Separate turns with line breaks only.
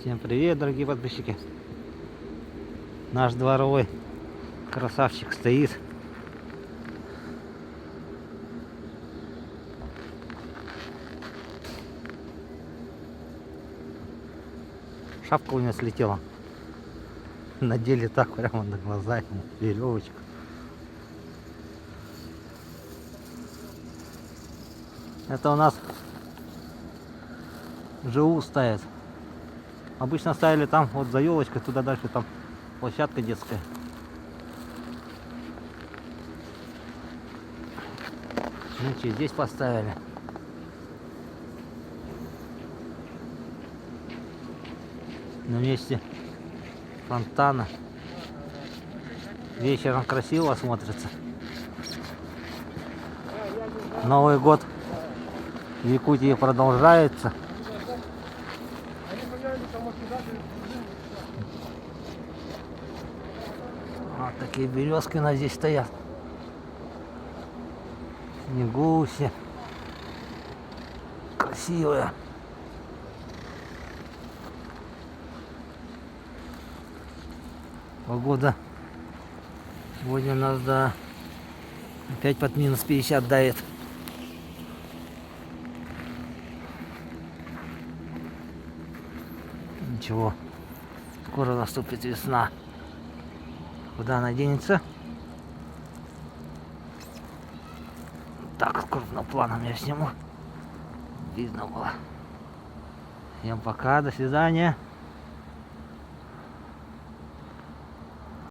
Всем привет, дорогие подписчики. Наш дворовой красавчик стоит. Шапка у него слетела. Надели так прямо на глаза ему веревочку. Это у нас ЖУ ставят. Обычно ставили там, вот за елочкой, туда дальше там площадка детская. Нынче здесь поставили. На месте фонтана. Вечером красиво смотрится. Новый год в Якутии продолжается. Вот такие березки у нас здесь стоят. Снегу все. Красивые. Погода сегодня у нас, да, опять под минус 50 давит. Ничего, скоро наступит весна. Куда она денется? Так, крупным планом я сниму. Видно было. Всем пока, до свидания.